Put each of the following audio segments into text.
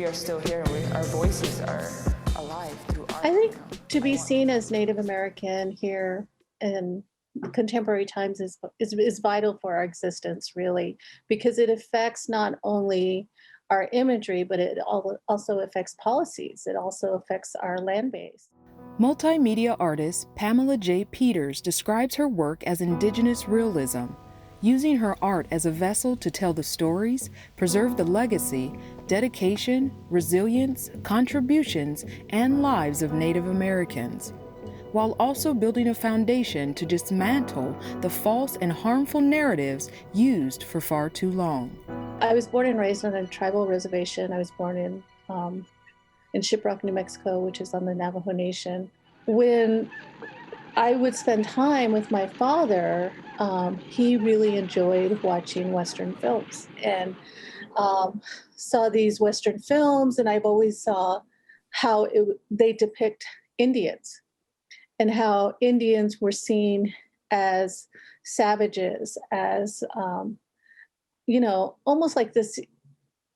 are still here and our voices are alive through art. I think to be seen as Native American here in contemporary times is vital for our existence, really, because it affects not only our imagery, but it also affects policies. It also affects our land base. Multimedia artist Pamela J Peters describes her work as Indigenous Realism, using her art as a vessel to tell the stories, preserve the legacy, dedication, resilience, contributions, and lives of Native Americans, while also building a foundation to dismantle the false and harmful narratives used for far too long. I was born and raised on a tribal reservation. I was born in Shiprock, New Mexico, which is on the Navajo Nation. When I would spend time with my father, he really enjoyed watching Western films and saw these Western films, and I've always saw how they depict Indians and how Indians were seen as savages, as, almost like this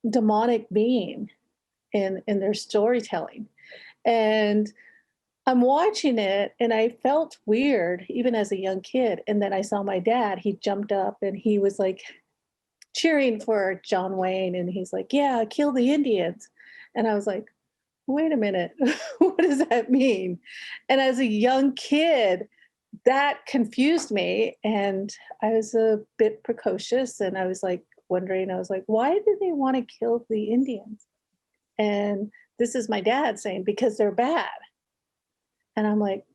demonic being in their storytelling. And I'm watching it and I felt weird even as a young kid. And then I saw my dad, he jumped up and he was like cheering for John Wayne. And he's like, yeah, kill the Indians. And I was like, wait a minute, what does that mean? And as a young kid, that confused me. And I was a bit precocious and I was like wondering, why do they want to kill the Indians? And this is my dad saying, because they're bad. And I'm like,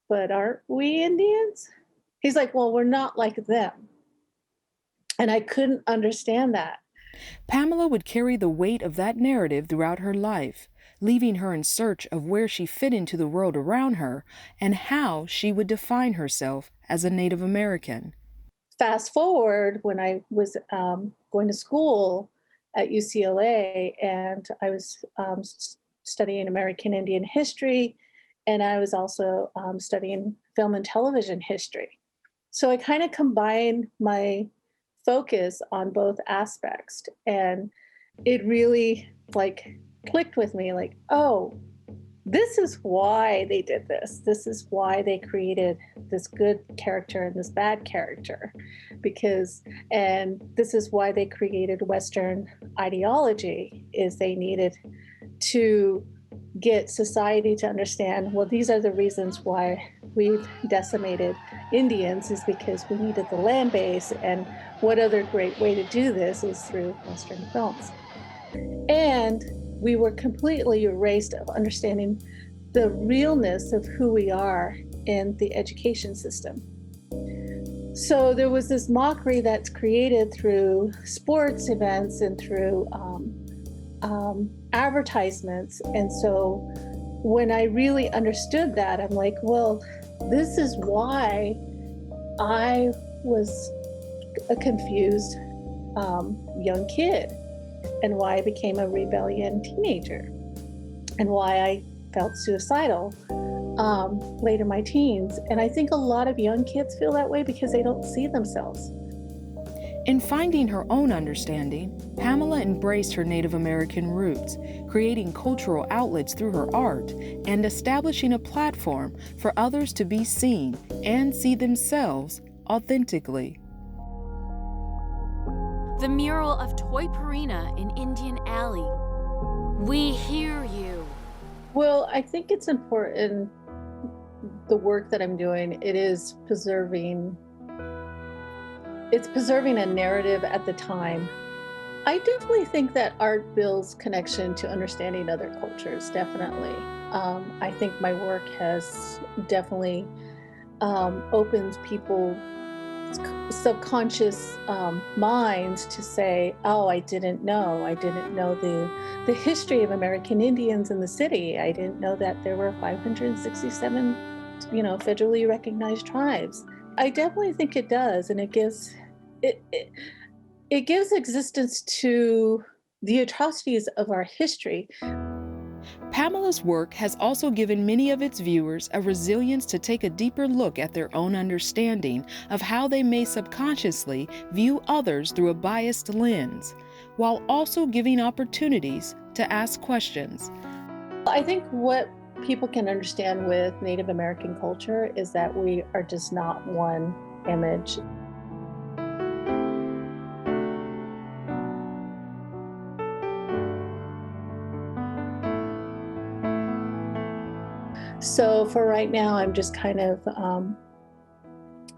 but aren't we Indians? He's like, well, we're not like them. And I couldn't understand that. Pamela would carry the weight of that narrative throughout her life, leaving her in search of where she fit into the world around her and how she would define herself as a Native American. Fast forward when I was going to school at UCLA, and I was studying American Indian history, and I was also studying film and television history. So I kind of combined my focus on both aspects, and it really clicked with me, oh, this is why they did this. This is why they created this good character and this bad character, and this is why they created Western ideology, is they needed to get society to understand, well, these are the reasons why we've decimated Indians, is because we needed the land base. And what other great way to do this is through Western films. And we were completely erased of understanding the realness of who we are in the education system. So there was this mockery that's created through sports events and through advertisements. And so when I really understood that, I'm like, well, this is why I was a confused young kid, and why I became a rebellion teenager, and why I felt suicidal late in my teens. And I think a lot of young kids feel that way because they don't see themselves. In finding her own understanding, Pamela embraced her Native American roots, creating cultural outlets through her art and establishing a platform for others to be seen and see themselves authentically. The mural of Toy Purina in Indian Alley. We hear you. Well, I think it's important, the work that I'm doing, it's preserving a narrative at the time. I definitely think that art builds connection to understanding other cultures, definitely. I think my work has definitely opened people's subconscious minds to say, oh, I didn't know the history of American Indians in the city. I didn't know that there were 567, federally recognized tribes. I definitely think it does, and it gives existence to the atrocities of our history. Pamela's work has also given many of its viewers a resilience to take a deeper look at their own understanding of how they may subconsciously view others through a biased lens, while also giving opportunities to ask questions. I think what people can understand with Native American culture is that we are just not one image. So for right now, I'm just kind of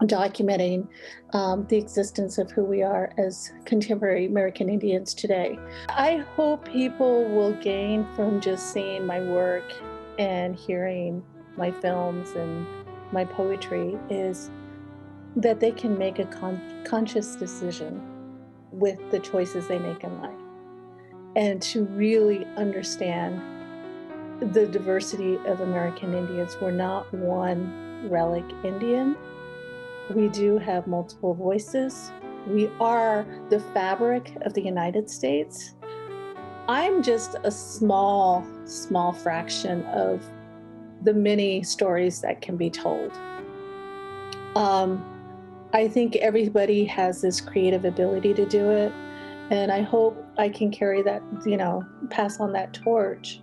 documenting the existence of who we are as contemporary American Indians today. I hope people will gain from just seeing my work and hearing my films and my poetry is that they can make a conscious decision with the choices they make in life, and to really understand the diversity of American Indians. We're not one relic Indian. We do have multiple voices. We are the fabric of the United States. I'm just a small fraction of the many stories that can be told. I think everybody has this creative ability to do it, and I hope I can carry that, pass on that torch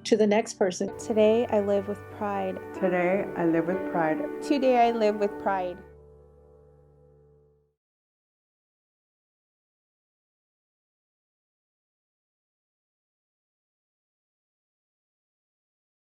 to the next person. Today I live with pride. Today I live with pride. Today I live with pride.